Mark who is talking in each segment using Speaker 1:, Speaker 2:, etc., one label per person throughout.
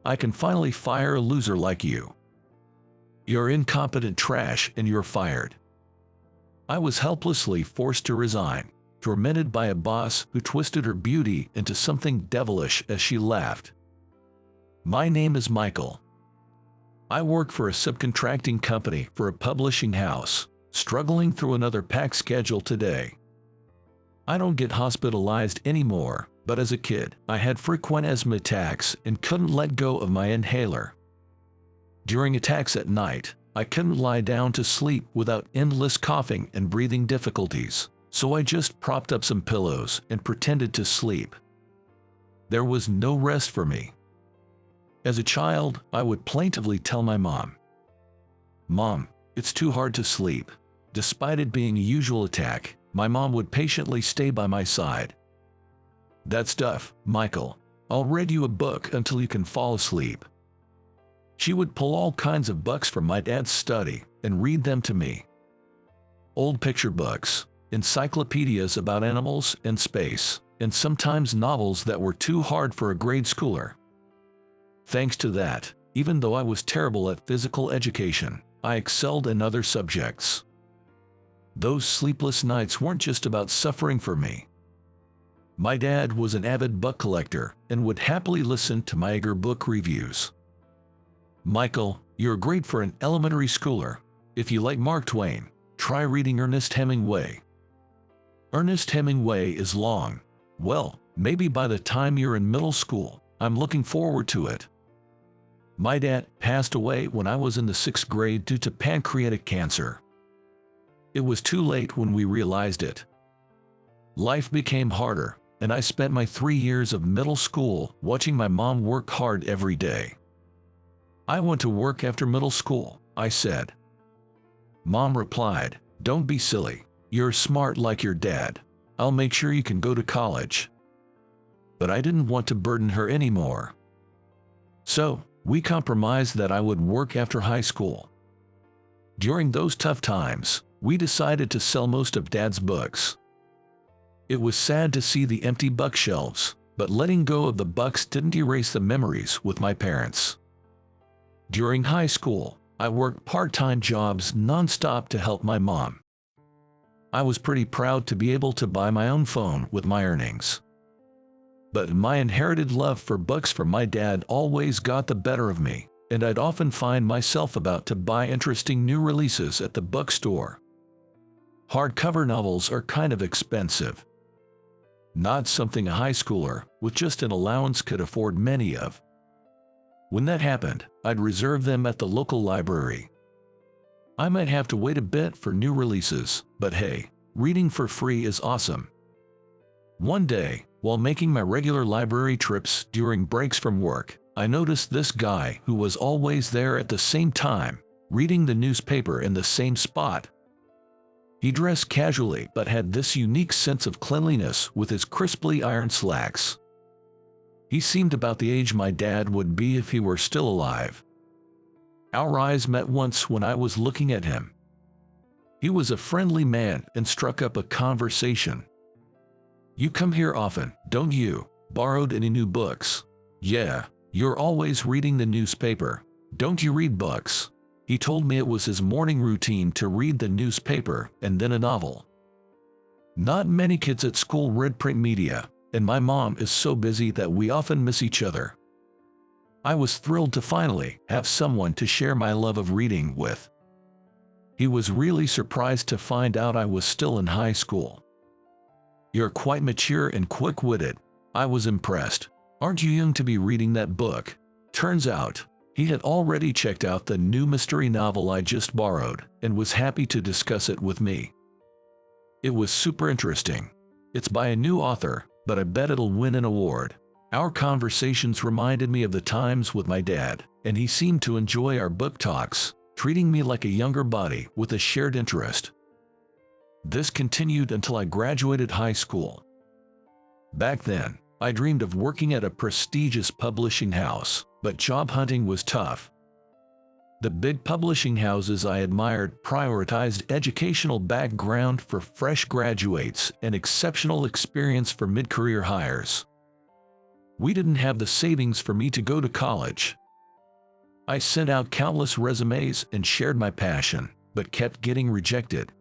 Speaker 1: I can finally fire a loser like you. You're incompetent trash and you're fired. I was helplessly forced to resign, tormented by a boss who twisted her beauty into something devilish as she laughed. My name is Michael. I work for a subcontracting company for a publishing house, struggling through another packed schedule today. I don't get hospitalized anymore, but as a kid, I had frequent asthma attacks and couldn't let go of my inhaler. During attacks at night, I couldn't lie down to sleep without endless coughing and breathing difficulties, so I just propped up some pillows and pretended to sleep. There was no rest for me. As a child, I would plaintively tell my mom, "Mom, it's too hard to sleep." Despite it being a usual attack, my mom would patiently stay by my side. "That stuff, Michael. I'll read you a book until you can fall asleep." She would pull all kinds of books from my dad's study and read them to me. Old picture books, encyclopedias about animals and space, and sometimes novels that were too hard for a grade schooler. Thanks to that, even though I was terrible at physical education, I excelled in other subjects. Those sleepless nights weren't just about suffering for me. My dad was an avid book collector and would happily listen to my eager book reviews. "Michael, you're great for an elementary schooler. If you like Mark Twain, try reading Ernest Hemingway. Ernest Hemingway is long. Well, maybe by the time you're in middle school, I'm looking forward to it." My dad passed away when I was in the 6th grade due to pancreatic cancer. It was too late when we realized it. Life became harder, and I spent my 3 years of middle school watching my mom work hard every day. "I went to work after middle school," I said. Mom replied, "Don't be silly. You're smart like your dad. I'll make sure you can go to college." But I didn't want to burden her anymore. So, we compromised that I would work after high school. During those tough times, we decided to sell most of Dad's books. It was sad to see the empty bookshelves, but letting go of the books didn't erase the memories with my parents. During high school, I worked part-time jobs non-stop to help my mom. I was pretty proud to be able to buy my own phone with my earnings. But my inherited love for books from my dad always got the better of me, and I'd often find myself about to buy interesting new releases at the bookstore. Hardcover novels are kind of expensive. Not something a high schooler with just an allowance could afford many of. When that happened, I'd reserve them at the local library. I might have to wait a bit for new releases, but hey, reading for free is awesome. One day, while making my regular library trips during breaks from work, I noticed this guy who was always there at the same time, reading the newspaper in the same spot. He dressed casually but had this unique sense of cleanliness with his crisply ironed slacks. He seemed about the age my dad would be if he were still alive. Our eyes met once when I was looking at him. He was a friendly man and struck up a conversation. "You come here often, don't you? Borrowed any new books?" "Yeah, you're always reading the newspaper. Don't you read books?" He told me it was his morning routine to read the newspaper and then a novel. Not many kids at school read print media, and my mom is so busy that we often miss each other. I was thrilled to finally have someone to share my love of reading with. He was really surprised to find out I was still in high school. "You're quite mature and quick-witted." I was impressed. "Aren't you young to be reading that book?" Turns out, he had already checked out the new mystery novel I just borrowed and was happy to discuss it with me. It was super interesting. It's by a new author, but I bet it'll win an award. Our conversations reminded me of the times with my dad, and he seemed to enjoy our book talks, treating me like a younger buddy with a shared interest. This continued until I graduated high school. Back then, I dreamed of working at a prestigious publishing house, but job hunting was tough. The big publishing houses I admired prioritized educational background for fresh graduates and exceptional experience for mid-career hires. We didn't have the savings for me to go to college. I sent out countless resumes and shared my passion, but kept getting rejected.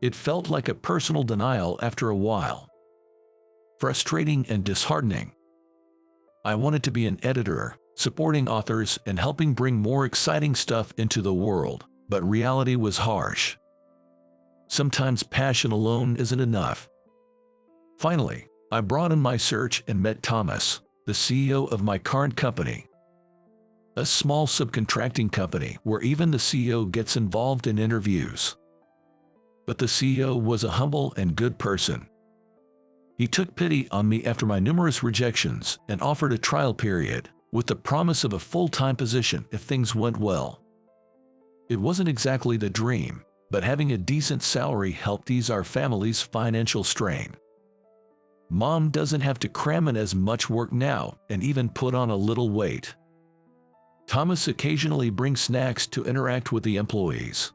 Speaker 1: It felt like a personal denial after a while. Frustrating and disheartening. I wanted to be an editor, supporting authors and helping bring more exciting stuff into the world, but reality was harsh. Sometimes passion alone isn't enough. Finally, I broadened my search and met Thomas, the CEO of my current company. A small subcontracting company where even the CEO gets involved in interviews. But the CEO was a humble and good person. He took pity on me after my numerous rejections and offered a trial period, with the promise of a full-time position if things went well. It wasn't exactly the dream, but having a decent salary helped ease our family's financial strain. Mom doesn't have to cram in as much work now and even put on a little weight. Thomas occasionally brings snacks to interact with the employees.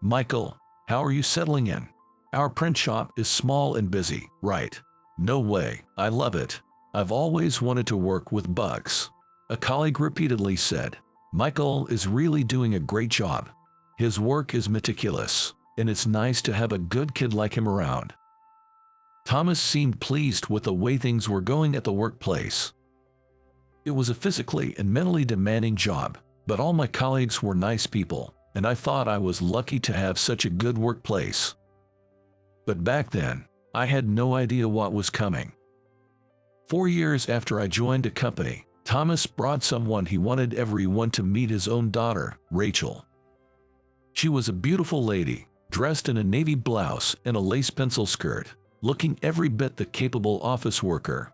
Speaker 1: Michael, how are you settling in? Our print shop is small and busy, right? No way, I love it. I've always wanted to work with books. A colleague repeatedly said, Michael is really doing a great job. His work is meticulous, and it's nice to have a good kid like him around. Thomas seemed pleased with the way things were going at the workplace. It was a physically and mentally demanding job, but all my colleagues were nice people, and I thought I was lucky to have such a good workplace. But back then, I had no idea what was coming. 4 years after I joined a company, Thomas brought someone he wanted everyone to meet, his own daughter, Rachel. She was a beautiful lady, dressed in a navy blouse and a lace pencil skirt, looking every bit the capable office worker.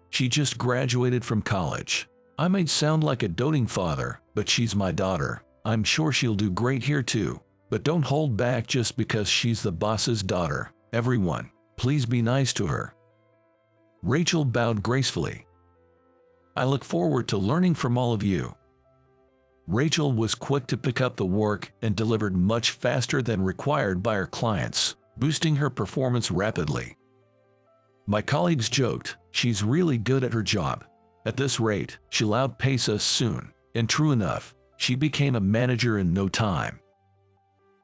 Speaker 1: She just graduated from college. I may sound like a doting father, but she's my daughter. I'm sure she'll do great here too. But don't hold back just because she's the boss's daughter. Everyone, please be nice to her. Rachel bowed gracefully. I look forward to learning from all of you. Rachel was quick to pick up the work and delivered much faster than required by her clients, boosting her performance rapidly. My colleagues joked, she's really good at her job. At this rate, she'll outpace us soon. And true enough, she became a manager in no time.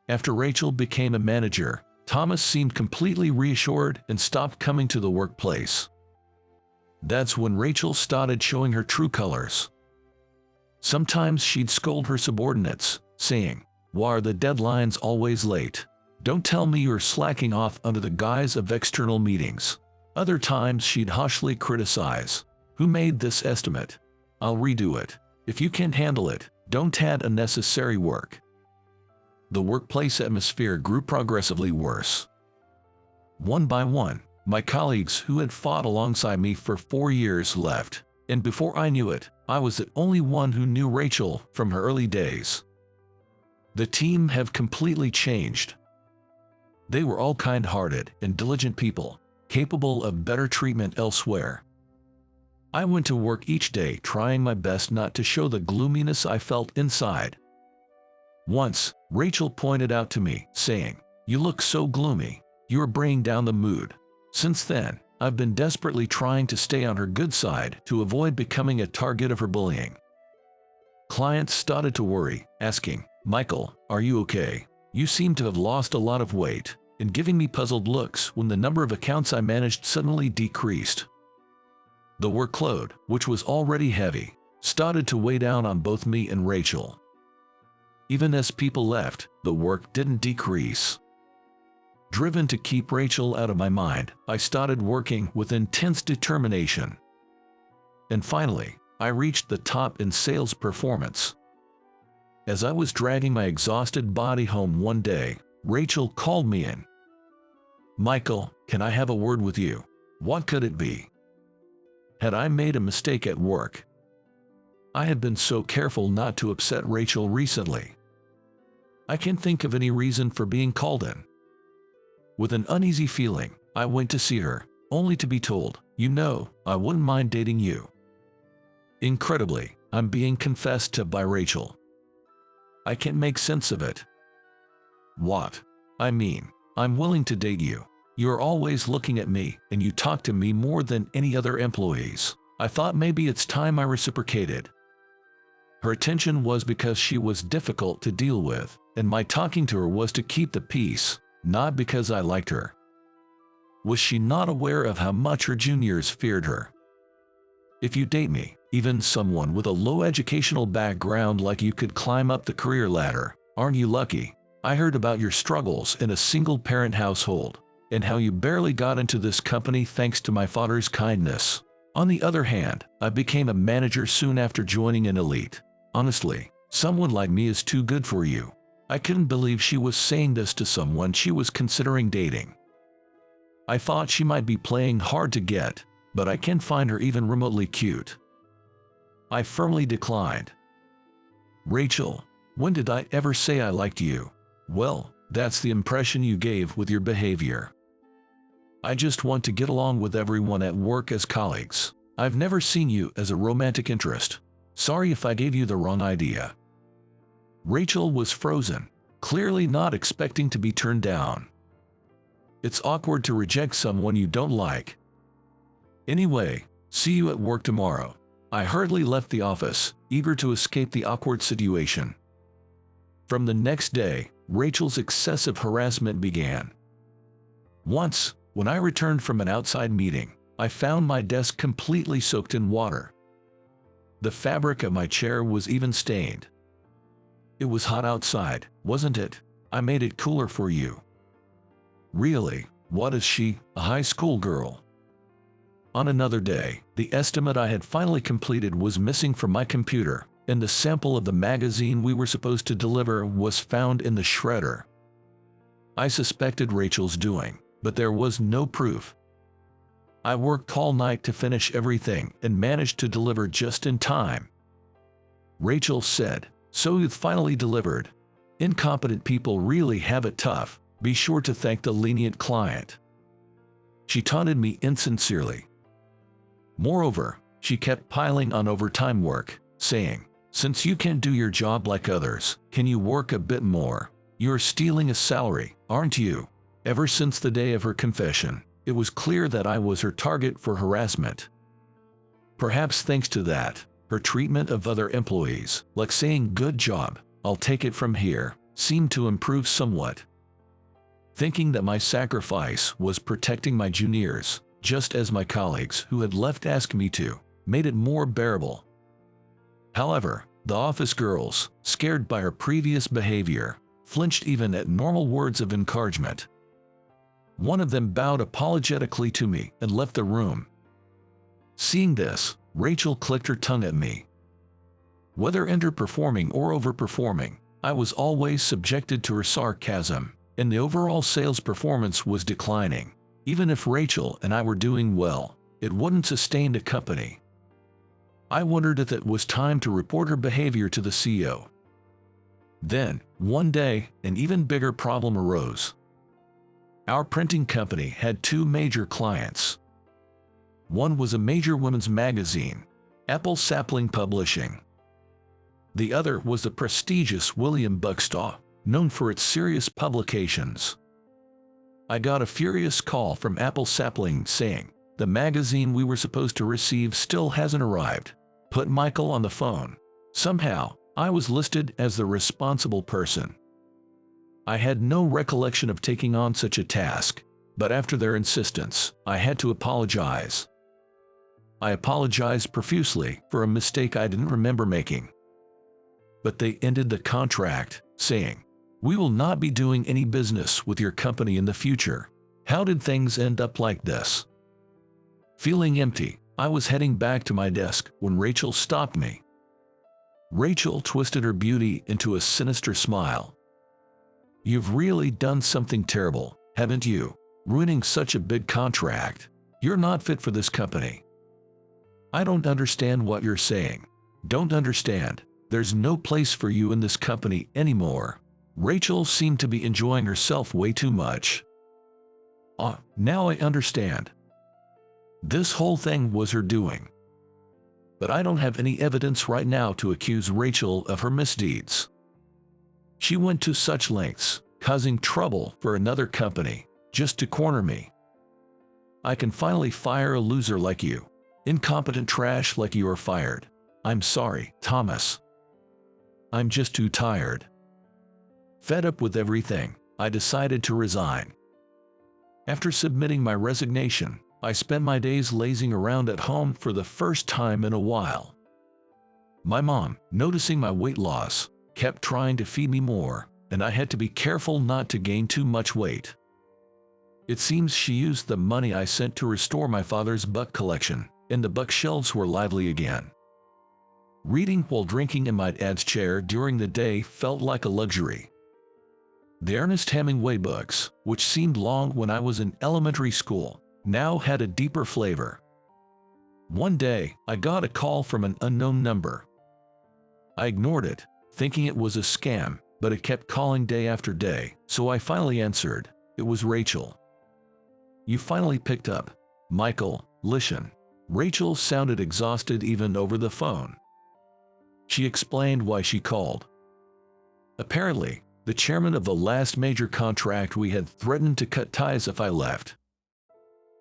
Speaker 1: After Rachel became a manager, Thomas seemed completely reassured and stopped coming to the workplace. That's when Rachel started showing her true colors. Sometimes she'd scold her subordinates, saying, "Why are the deadlines always late? Don't tell me you're slacking off under the guise of external meetings." Other times she'd harshly criticize, "Who made this estimate? I'll redo it. If you can't handle it, don't add unnecessary work." The workplace atmosphere grew progressively worse. One by one, my colleagues who had fought alongside me for 4 years left, and before I knew it, I was the only one who knew Rachel from her early days. The team have completely changed. They were all kind-hearted and diligent people, capable of better treatment elsewhere. I went to work each day trying my best not to show the gloominess I felt inside. Once, Rachel pointed out to me, saying, "You look so gloomy. You're bringing down the mood." Since then, I've been desperately trying to stay on her good side to avoid becoming a target of her bullying. Clients started to worry, asking, "Michael, are you okay? You seem to have lost a lot of weight," and giving me puzzled looks when the number of accounts I managed suddenly decreased. The workload, which was already heavy, started to weigh down on both me and Rachel. Even as people left, the work didn't decrease. Driven to keep Rachel out of my mind, I started working with intense determination. And finally, I reached the top in sales performance. As I was dragging my exhausted body home one day, Rachel called me in. "Michael, can I have a word with you?" What could it be? Had I made a mistake at work? I had been so careful not to upset Rachel recently. I can't think of any reason for being called in. With an uneasy feeling, I went to see her, only to be told, "You know, I wouldn't mind dating you." Incredibly, I'm being confessed to by Rachel. I can't make sense of it. What? I mean, I'm willing to date you. You're always looking at me, and you talk to me more than any other employees. I thought maybe it's time I reciprocated. Her attention was because she was difficult to deal with, and my talking to her was to keep the peace, not because I liked her. Was she not aware of how much her juniors feared her? If you date me, even someone with a low educational background like you could climb up the career ladder. Aren't you lucky? I heard about your struggles in a single-parent household, and how you barely got into this company thanks to my father's kindness. On the other hand, I became a manager soon after joining an elite. Honestly, someone like me is too good for you. I couldn't believe she was saying this to someone she was considering dating. I thought she might be playing hard to get, but I can't find her even remotely cute. I firmly declined. Rachel, when did I ever say I liked you? Well, that's the impression you gave with your behavior. I just want to get along with everyone at work as colleagues. I've never seen you as a romantic interest. Sorry if I gave you the wrong idea. Rachel was frozen, clearly not expecting to be turned down. It's awkward to reject someone you don't like. Anyway, see you at work tomorrow. I hurriedly left the office, eager to escape the awkward situation. From the next day, Rachel's excessive harassment began. Once, when I returned from an outside meeting, I found my desk completely soaked in water. The fabric of my chair was even stained. It was hot outside, wasn't it? I made it cooler for you. Really, what is she, a high school girl? On another day, the estimate I had finally completed was missing from my computer, and the sample of the magazine we were supposed to deliver was found in the shredder. I suspected Rachel's doing, but there was no proof. I worked all night to finish everything and managed to deliver just in time. Rachel said, "So you've finally delivered. Incompetent people really have it tough. Be sure to thank the lenient client." She taunted me insincerely. Moreover, she kept piling on overtime work, saying, "Since you can't do your job like others, can you work a bit more? You're stealing a salary, aren't you?" Ever since the day of her confession, it was clear that I was her target for harassment. Perhaps thanks to that, her treatment of other employees, like saying "good job, I'll take it from here," seemed to improve somewhat. Thinking that my sacrifice was protecting my juniors, just as my colleagues who had left asked me to, made it more bearable. However, the office girls, scared by her previous behavior, flinched even at normal words of encouragement. One of them bowed apologetically to me and left the room. Seeing this, Rachel clicked her tongue at me. Whether underperforming or overperforming, I was always subjected to her sarcasm, and the overall sales performance was declining. Even if Rachel and I were doing well, it wouldn't sustain the company. I wondered if it was time to report her behavior to the CEO. Then, one day, an even bigger problem arose. Our printing company had two major clients. One was a major women's magazine, Apple Sapling Publishing. The other was the prestigious William Bookstore, known for its serious publications. I got a furious call from Apple Sapling saying, "The magazine we were supposed to receive still hasn't arrived." Put Michael on the phone. Somehow, I was listed as the responsible person. I had no recollection of taking on such a task, but after their insistence, I had to apologize. I apologized profusely for a mistake I didn't remember making. But they ended the contract, saying, "We will not be doing any business with your company in the future." How did things end up like this? Feeling empty, I was heading back to my desk when Rachel stopped me. Rachel twisted her beauty into a sinister smile. "You've really done something terrible, haven't you? Ruining such a big contract. You're not fit for this company." "I don't understand what you're saying." "Don't understand. There's no place for you in this company anymore." Rachel seemed to be enjoying herself way too much. Now I understand. This whole thing was her doing. But I don't have any evidence right now to accuse Rachel of her misdeeds. She went to such lengths, causing trouble for another company. just to corner me. I can finally fire a loser like you. Incompetent trash like you are fired. I'm sorry, Thomas. I'm just too tired. Fed up with everything, I decided to resign. After submitting my resignation, I spent my days lazing around at home for the first time in a while. My mom, noticing my weight loss, kept trying to feed me more, and I had to be careful not to gain too much weight. It seems she used the money I sent to restore my father's book collection, and the book shelves were lively again. Reading while drinking in my dad's chair during the day felt like a luxury. The Ernest Hemingway books, which seemed long when I was in elementary school, now had a deeper flavor. One day, I got a call from an unknown number. I ignored it, thinking it was a scam, but it kept calling day after day, so I finally answered. It was Rachel. You finally picked up. Michael, listen. Rachel sounded exhausted even over the phone. She explained why she called. Apparently, the chairman of the last major contract we had threatened to cut ties if I left.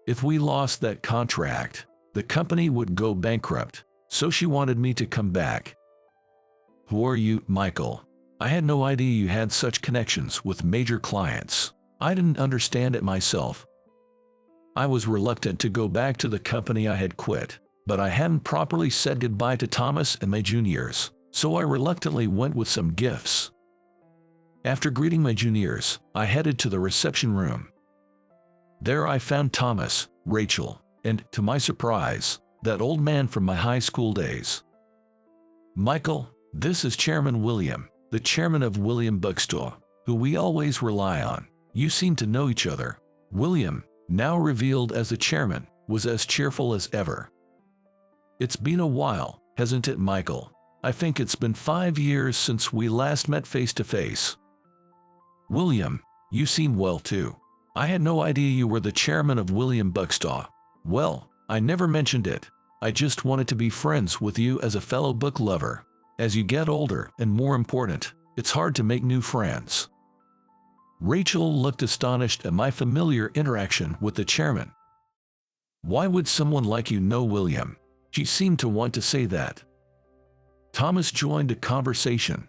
Speaker 1: If we lost that contract, the company would go bankrupt, so she wanted me to come back. Who are you, Michael? I had no idea you had such connections with major clients. I didn't understand it myself. I was reluctant to go back to the company I had quit, but I hadn't properly said goodbye to Thomas and my juniors, so I reluctantly went with some gifts. After greeting my juniors, I headed to the reception room. There I found Thomas, Rachel, and, to my surprise, that old man from my high school days. Michael, this is Chairman William, the chairman of William Bookstore, who we always rely on. You seem to know each other. William, now revealed as the chairman, was as cheerful as ever. It's been a while, hasn't it, Michael? I think it's been 5 years since we last met face to face. William, you seem well too. I had no idea you were the chairman of William Bookstore. Well, I never mentioned it. I just wanted to be friends with you as a fellow book lover. As you get older, and more important, it's hard to make new friends. Rachel looked astonished at my familiar interaction with the chairman. Why would someone like you know William? She seemed to want to say that. Thomas joined the conversation.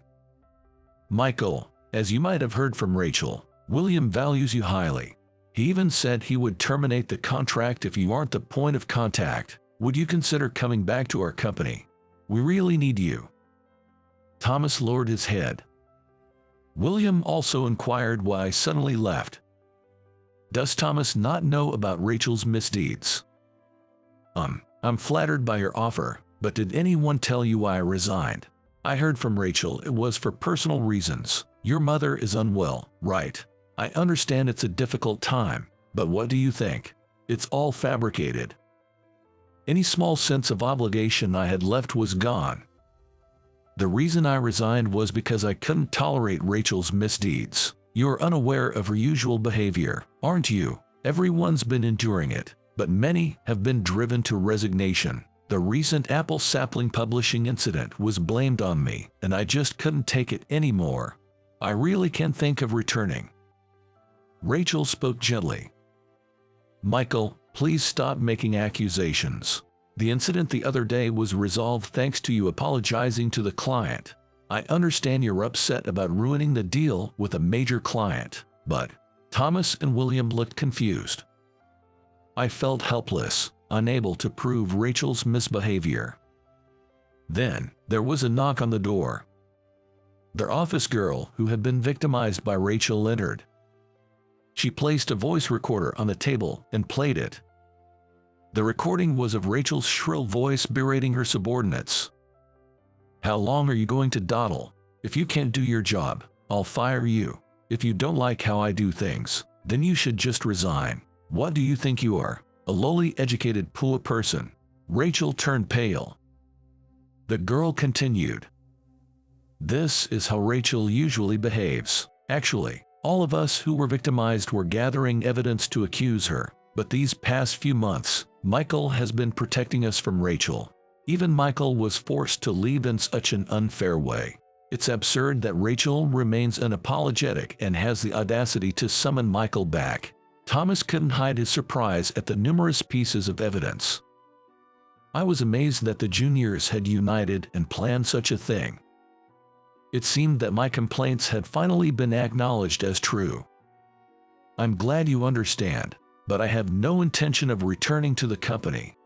Speaker 1: Michael, as you might have heard from Rachel, William values you highly. He even said he would terminate the contract if you aren't the point of contact. Would you consider coming back to our company? We really need you. Thomas lowered his head. William also inquired why I suddenly left. Does Thomas not know about Rachel's misdeeds? I'm flattered by your offer, but did anyone tell you why I resigned? I heard from Rachel it was for personal reasons. Your mother is unwell, right? I understand it's a difficult time, but what do you think? It's all fabricated. Any small sense of obligation I had left was gone. The reason I resigned was because I couldn't tolerate Rachel's misdeeds. You're unaware of her usual behavior, aren't you? Everyone's been enduring it, but many have been driven to resignation. The recent Apple Sapling Publishing incident was blamed on me, and I just couldn't take it anymore. I really can't think of returning. Rachel spoke gently. Michael, please stop making accusations. The incident the other day was resolved thanks to you apologizing to the client. I understand you're upset about ruining the deal with a major client, but Thomas and William looked confused. I felt helpless, unable to prove Rachel's misbehavior. Then, there was a knock on the door. Their office girl, who had been victimized by Rachel, entered. She placed a voice recorder on the table and played it. The recording was of Rachel's shrill voice berating her subordinates. How long are you going to dawdle? If you can't do your job, I'll fire you. If you don't like how I do things, then you should just resign. What do you think you are? A lowly educated poor person? Rachel turned pale. The girl continued. This is how Rachel usually behaves. Actually, all of us who were victimized were gathering evidence to accuse her, but these past few months, Michael has been protecting us from Rachel. Even Michael was forced to leave in such an unfair way. It's absurd that Rachel remains unapologetic and has the audacity to summon Michael back. Thomas couldn't hide his surprise at the numerous pieces of evidence. I was amazed that the juniors had united and planned such a thing. It seemed that my complaints had finally been acknowledged as true. I'm glad you understand, but I have no intention of returning to the company.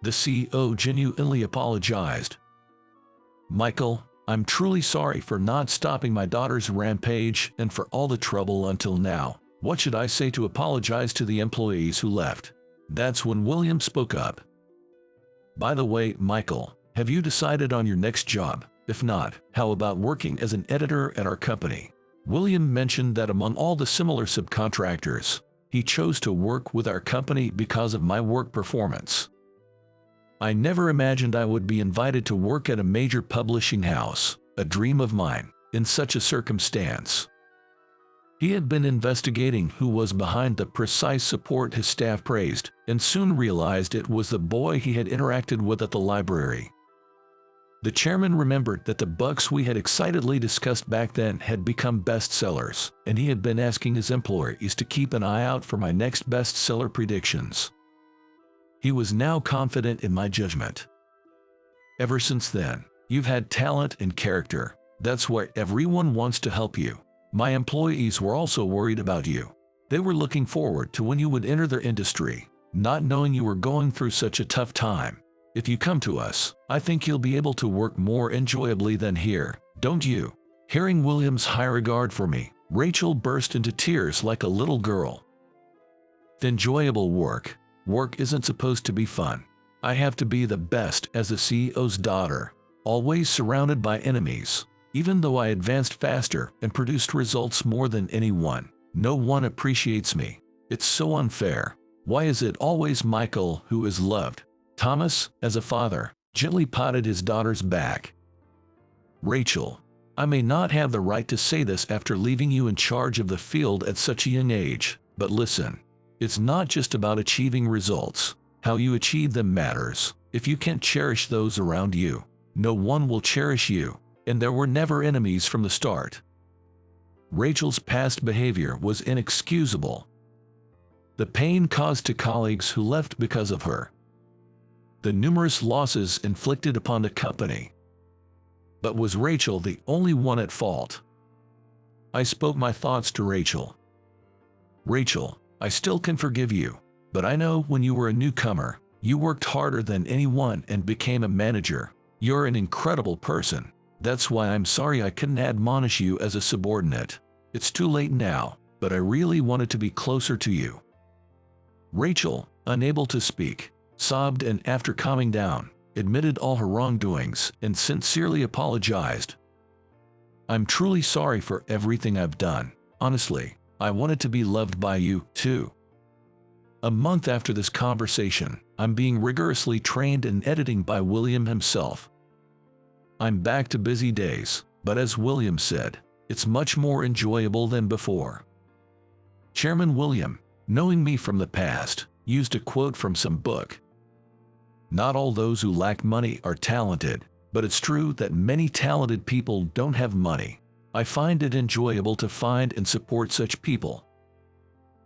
Speaker 1: The CEO genuinely apologized. Michael, I'm truly sorry for not stopping my daughter's rampage and for all the trouble until now. What should I say to apologize to the employees who left? That's when William spoke up. By the way, Michael, have you decided on your next job? If not, how about working as an editor at our company? William mentioned that among all the similar subcontractors, he chose to work with our company because of my work performance. I never imagined I would be invited to work at a major publishing house, a dream of mine, in such a circumstance. He had been investigating who was behind the precise support his staff praised, and soon realized it was the boy he had interacted with at the library. The chairman remembered that the books we had excitedly discussed back then had become bestsellers, and he had been asking his employees to keep an eye out for my next bestseller predictions. He was now confident in my judgment. Ever since then, you've had talent and character. That's why everyone wants to help you. My employees were also worried about you. They were looking forward to when you would enter their industry, not knowing you were going through such a tough time. If you come to us, I think you'll be able to work more enjoyably than here, don't you? Hearing William's high regard for me, Rachel burst into tears like a little girl. Enjoyable work. Work isn't supposed to be fun. I have to be the best as the CEO's daughter, always surrounded by enemies. Even though I advanced faster and produced results more than anyone, no one appreciates me. It's so unfair. Why is it always Michael who is loved? Thomas, as a father, gently patted his daughter's back. Rachel, I may not have the right to say this after leaving you in charge of the field at such a young age, but listen. It's not just about achieving results. How you achieve them matters. If you can't cherish those around you, no one will cherish you, and there were never enemies from the start. Rachel's past behavior was inexcusable. The pain caused to colleagues who left because of her. The numerous losses inflicted upon the company. But was Rachel the only one at fault? I spoke my thoughts to Rachel. Rachel, I still can forgive you, but I know when you were a newcomer, you worked harder than anyone and became a manager. You're an incredible person. That's why I'm sorry I couldn't admonish you as a subordinate. It's too late now, but I really wanted to be closer to you. Rachel, unable to speak, sobbed and after calming down, admitted all her wrongdoings and sincerely apologized. I'm truly sorry for everything I've done. Honestly, I wanted to be loved by you, too. A month after this conversation, I'm being rigorously trained in editing by William himself. I'm back to busy days, but as William said, it's much more enjoyable than before. Chairman William, knowing me from the past, used a quote from some book. Not all those who lack money are talented, but it's true that many talented people don't have money. I find it enjoyable to find and support such people.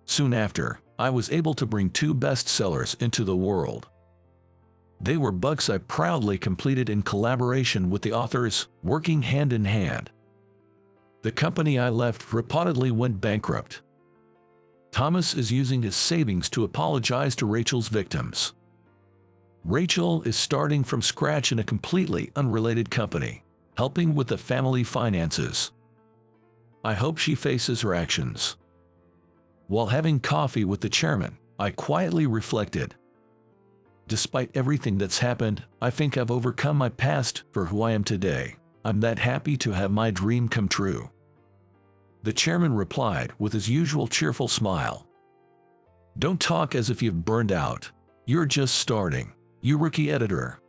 Speaker 1: Soon after, I was able to bring 2 bestsellers into the world. They were books I proudly completed in collaboration with the authors, working hand in hand. The company I left reportedly went bankrupt. Thomas is using his savings to apologize to Rachel's victims. Rachel is starting from scratch in a completely unrelated company, helping with the family finances. I hope she faces her actions. While having coffee with the chairman, I quietly reflected. Despite everything that's happened, I think I've overcome my past for who I am today. I'm that happy to have my dream come true. The chairman replied with his usual cheerful smile. Don't talk as if you've burned out. You're just starting. You rookie editor.